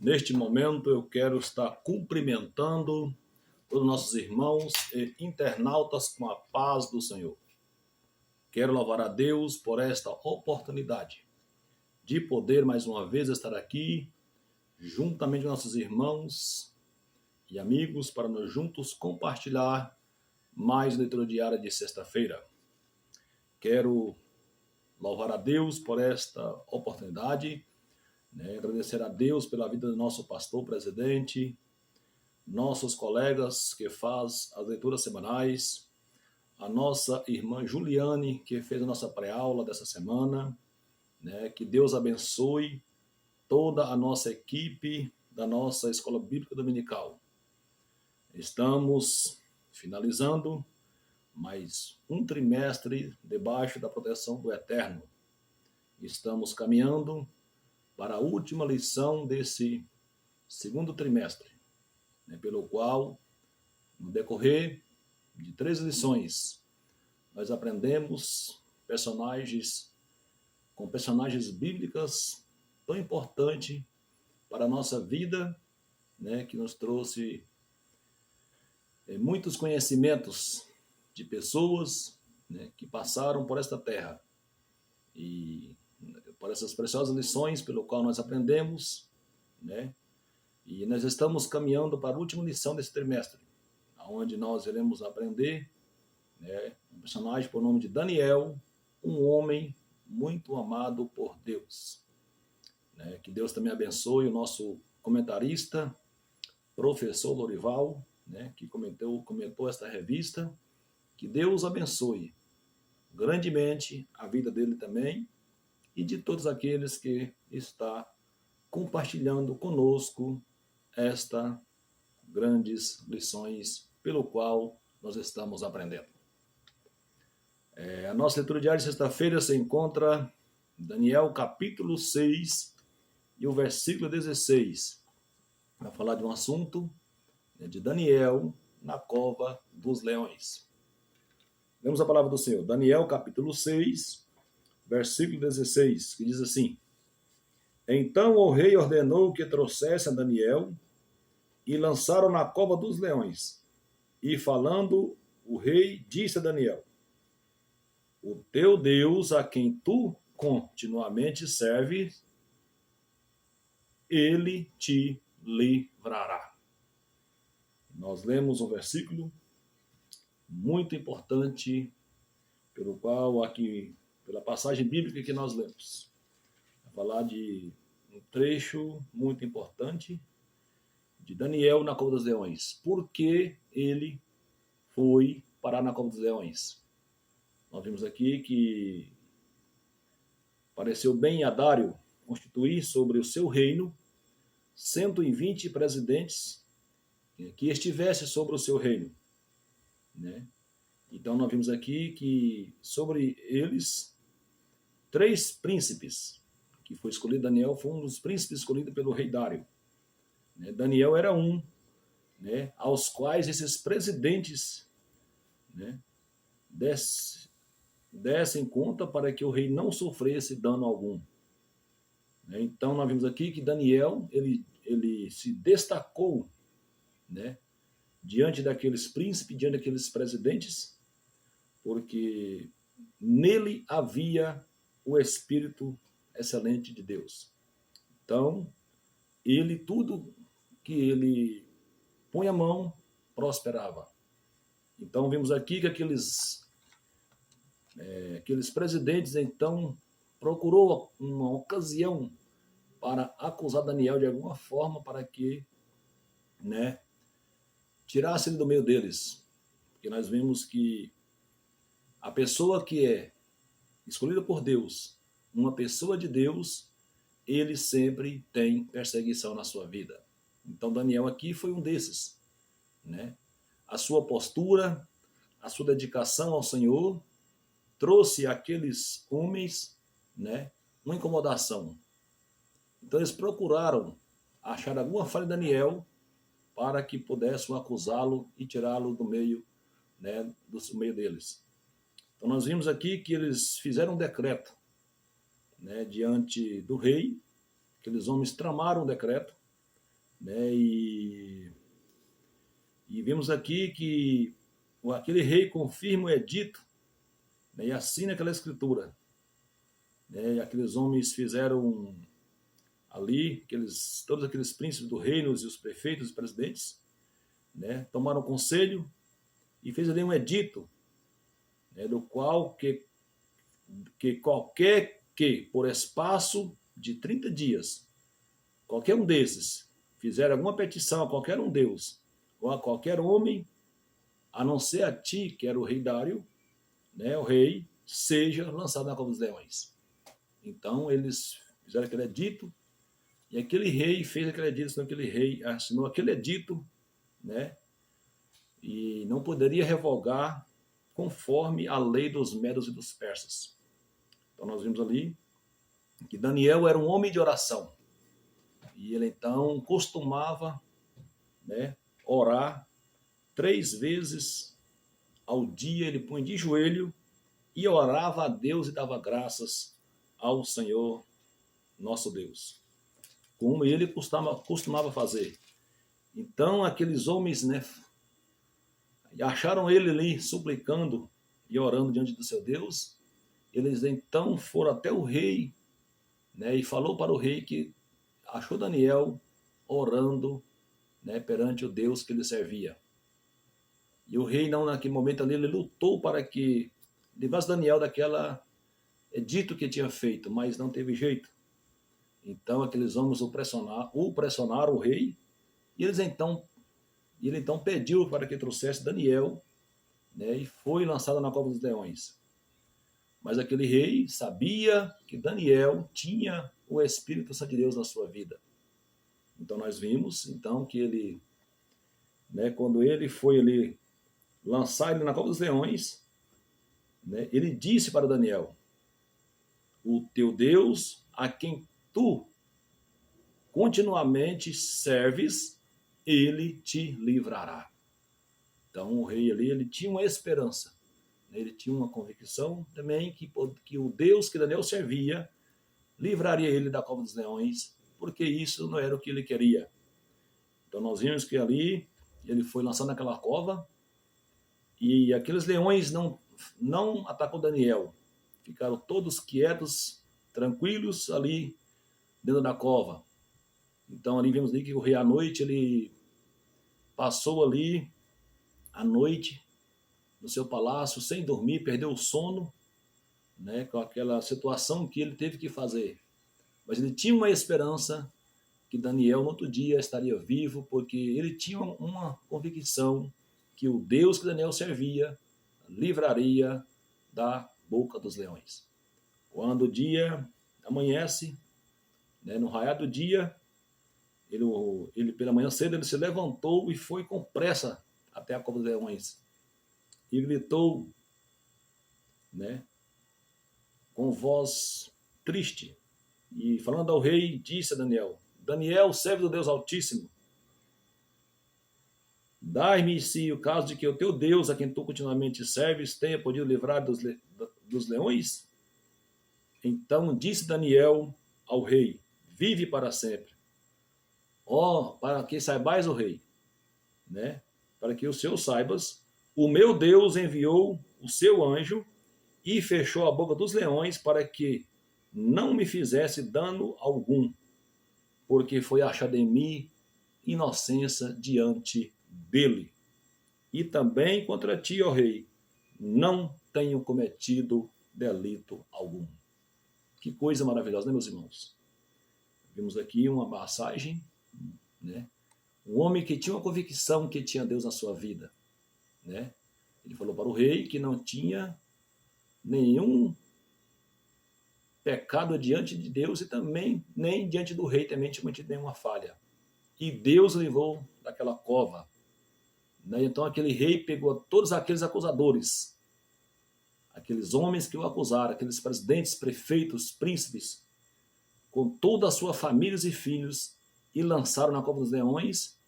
Neste momento eu quero estar cumprimentando todos os nossos irmãos e internautas com a paz do Senhor. Quero louvar a Deus por esta oportunidade de poder mais uma vez estar aqui juntamente com nossos irmãos e amigos para nós juntos compartilhar mais leitura diária de sexta-feira. Quero louvar a Deus por esta oportunidade, agradecer a Deus pela vida do nosso pastor presidente, nossos colegas que faz as leituras semanais, a nossa irmã Juliane, que fez a nossa pré-aula dessa semana, que Deus abençoe toda a nossa equipe da nossa Escola Bíblica Dominical. Estamos finalizando mais um trimestre debaixo da proteção do Eterno. Estamos caminhando para a última lição desse segundo trimestre, pelo qual, no decorrer de 3 lições, nós aprendemos personagens bíblicas tão importantes para a nossa vida, que nos trouxe muitos conhecimentos de pessoas que passaram por esta terra. E por essas preciosas lições pelo qual nós aprendemos, e nós estamos caminhando para a última lição desse trimestre, onde nós iremos aprender um personagem por nome de Daniel, um homem muito amado por Deus. Que Deus também abençoe o nosso comentarista, professor Lorival, que comentou esta revista. Que Deus abençoe grandemente a vida dele também e de todos aqueles que está compartilhando conosco estas grandes lições pelo qual nós estamos aprendendo. A nossa leitura diária de sexta-feira se encontra em Daniel capítulo 6 e o versículo 16. Vai falar de um assunto de Daniel na cova dos leões. Lemos a palavra do Senhor. Daniel capítulo 6, versículo 16, que diz assim: Então o rei ordenou que trouxessem a Daniel e lançaram na cova dos leões. E falando, o rei disse a Daniel: O teu Deus, a quem tu continuamente serves, ele te livrará. Nós lemos um versículo muito importante, pelo qual aqui, pela passagem bíblica que nós lemos, vai falar de um trecho muito importante de Daniel na cova dos leões. Por que ele foi parar na cova dos leões? Nós vimos aqui que pareceu bem a Dário constituir sobre o seu reino 120 presidentes que estivessem sobre o seu reino. Então nós vimos aqui que sobre eles 3 príncipes, que foi escolhido. Daniel foi um dos príncipes escolhidos pelo rei Dário. Daniel era um, aos quais esses presidentes dessem conta para que o rei não sofresse dano algum. Então nós vimos aqui que Daniel ele se destacou, diante daqueles príncipes, diante daqueles presidentes, porque nele havia o Espírito excelente de Deus. Então, tudo que ele põe a mão, prosperava. Então, vimos aqui que aqueles presidentes, então, procurou uma ocasião para acusar Daniel de alguma forma, para que, tirasse ele do meio deles. Porque nós vimos que a pessoa que é escolhida por Deus, uma pessoa de Deus, ele sempre tem perseguição na sua vida. Então Daniel aqui foi um desses. A sua postura, a sua dedicação ao Senhor, trouxe àqueles homens uma incomodação. Então eles procuraram achar alguma falha em Daniel para que pudessem acusá-lo e tirá-lo do meio, do meio deles. Então nós vimos aqui que eles fizeram um decreto, diante do rei. Aqueles homens tramaram um decreto né? E vimos aqui que aquele rei confirma o edito, né? E assina aquela escritura, né? E aqueles homens fizeram ali, todos aqueles príncipes do reino e os prefeitos e os presidentes, né? Tomaram conselho e fez ali um edito, né? Do qual que qualquer que, por espaço de 30 dias, qualquer um desses fizer alguma petição a qualquer um deus, ou a qualquer homem, a não ser a ti, que era o rei Dário, né, o rei, seja lançado na cova dos leões. Então eles fizeram aquele edito, e aquele rei fez aquele edito, aquele rei assinou aquele edito, né, e não poderia revogar conforme a lei dos medos e dos persas. Então nós vimos ali que Daniel era um homem de oração, e ele então costumava, né, orar 3 vezes ao dia. Ele punha de joelho e orava a Deus e dava graças ao Senhor nosso Deus, como ele costumava fazer. Então aqueles homens, né, acharam ele ali suplicando e orando diante do seu Deus. Eles então foram até o rei, né, e falou para o rei que achou Daniel orando, né, perante o Deus que ele servia. E o rei, não, naquele momento ali, ele lutou para que livrasse Daniel daquela edito que tinha feito, mas não teve jeito. Então aqueles homens o pressionaram o rei, e ele então pediu para que trouxesse Daniel, né, e foi lançado na cova dos leões. Mas aquele rei sabia que Daniel tinha o Espírito Santo de Deus na sua vida. Então nós vimos então que ele, né, quando ele foi ali lançar ele na cova dos leões, né, ele disse para Daniel: o teu Deus, a quem tu continuamente serves, ele te livrará. Então o rei ali, ele tinha uma esperança, né, ele tinha uma convicção também que o Deus que Daniel servia livraria ele da cova dos leões, porque isso não era o que ele queria. Então nós vimos que ali ele foi lançado naquela cova, e aqueles leões não atacou Daniel. Ficaram todos quietos, tranquilos ali dentro da cova. Então ali vemos ali que o rei à noite, ele passou ali a noite no seu palácio sem dormir, perdeu o sono, né, com aquela situação que ele teve que fazer. Mas ele tinha uma esperança que Daniel no outro dia estaria vivo, porque ele tinha uma convicção que o Deus que Daniel servia livraria da boca dos leões. Quando o dia amanhece, né, no raiar do dia, ele pela manhã cedo ele se levantou e foi com pressa até a cova dos leões e gritou, né, com voz triste, e falando ao rei, disse a Daniel: Daniel, servo do Deus Altíssimo, dai-me se o caso de que o teu Deus, a quem tu continuamente serves, tenha podido livrar dos leões. Então disse Daniel ao rei: vive para sempre. Ó, para que saibais, o rei, né? Para que o senhor saibas, o meu Deus enviou o seu anjo e fechou a boca dos leões para que não me fizesse dano algum, porque foi achada em mim inocência diante dele. E também contra ti, ó rei, não tenho cometido delito algum. Que coisa maravilhosa, né, meus irmãos? Vimos aqui uma passagem, né? Um homem que tinha uma convicção que tinha Deus na sua vida, né? Ele falou para o rei que não tinha nenhum pecado diante de Deus, e também nem diante do rei também tinha cometido nenhuma falha. E Deus levou daquela cova, né? Então aquele rei pegou todos aqueles acusadores, aqueles homens que o acusaram, aqueles presidentes, prefeitos, príncipes, com toda a sua família e filhos, e lançaram na cova dos leões.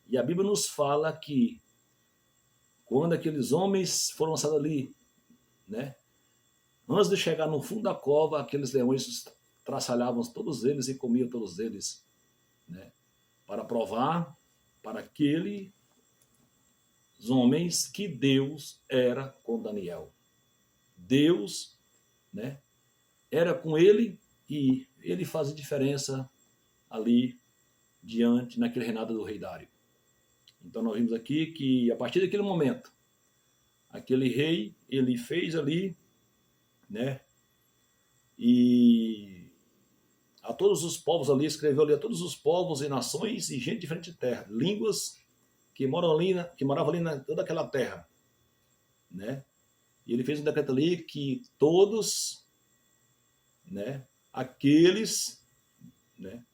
E a Bíblia nos fala que quando aqueles homens foram lançados ali, né, antes de chegar no fundo da cova, aqueles leões traçalhavam todos eles e comiam todos eles, né? para provar para aqueles homens que Deus era com Daniel. Deus, né, era com ele e ele fazia diferença ali diante, naquele reinado do rei Dário. Então nós vimos aqui que a partir daquele momento, aquele rei, ele fez ali, né, e a todos os povos ali, escreveu ali a todos os povos e nações e gente diferente de terra, línguas que moravam ali na toda aquela terra, né? E ele fez um decreto ali que todos, né, aqueles, né,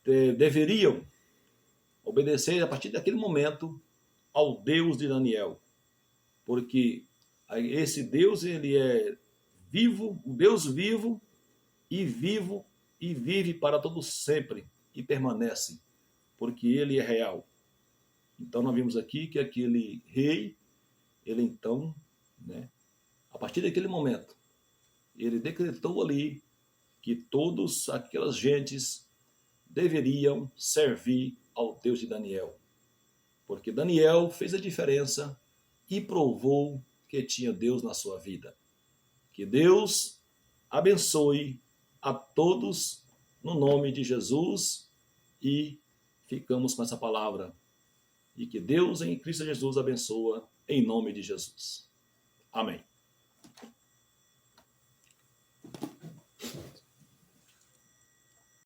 deveriam obedecer a partir daquele momento ao Deus de Daniel, porque esse Deus, ele é vivo, o Deus vivo e vive para todos sempre e permanece, porque ele é real. Então nós vimos aqui que aquele rei, ele então, né, a partir daquele momento, ele decretou ali que todas aquelas gentes deveriam servir ao Deus de Daniel, porque Daniel fez a diferença e provou que tinha Deus na sua vida. Que Deus abençoe a todos no nome de Jesus e ficamos com essa palavra. E que Deus em Cristo Jesus abençoa em nome de Jesus. Amém.